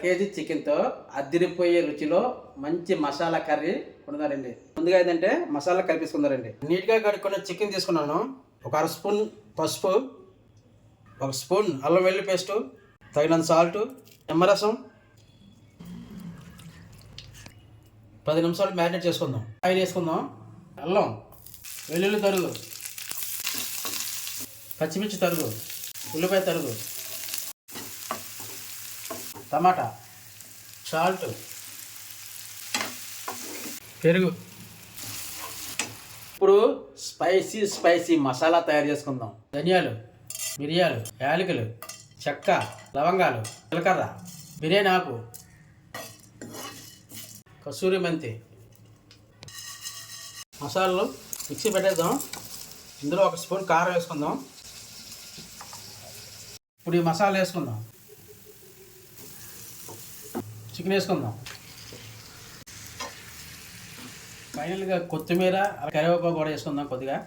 KG చికెన్తో అదిరిపోయే రుచిలో మంచి మసాలా కర్రీ వండుతారండి. ముందుగా ఏంటంటే మసాలా కలిపేసుకుందారండి. నీట్గా కడుక్కున్న చికెన్ తీసుకున్నాను. ఒక అర స్పూన్ పసుపు, ఒక స్పూన్ అల్లం వెల్లుల్లి పేస్టు, తగినంత సాల్టు, నిమ్మరసం, 10 నిమిషాలు మ్యారినేట్ చేసుకుందాం. ఆయిల్ వేసుకుందాం. అల్లం వెల్లుల్లి తరుగు, పచ్చిమిర్చి తరుగు, ఉల్లిపాయ తరుగు, టమాటా, సాల్ట్, పెరుగు. ఇప్పుడు స్పైసీ మసాలా తయారు చేసుకుందాం. ధనియాలు, మిరియాలు, యాలకులు, చెక్క, లవంగాలు, జీలకర్ర, బిర్యానీ ఆకు, కసూరి మెంతి. మసాలాలు మిక్సీ పెట్టేద్దాం. ఇందులో ఒక స్పూన్ కారం వేసుకుందాం. ఇప్పుడు ఈ మసాలా వేసుకుందాం. చికెన్ వేసుకుందాం. ఫైనల్గా కొత్తిమీర, కరివేపాకు కూడా వేసుకుందాం కొద్దిగా.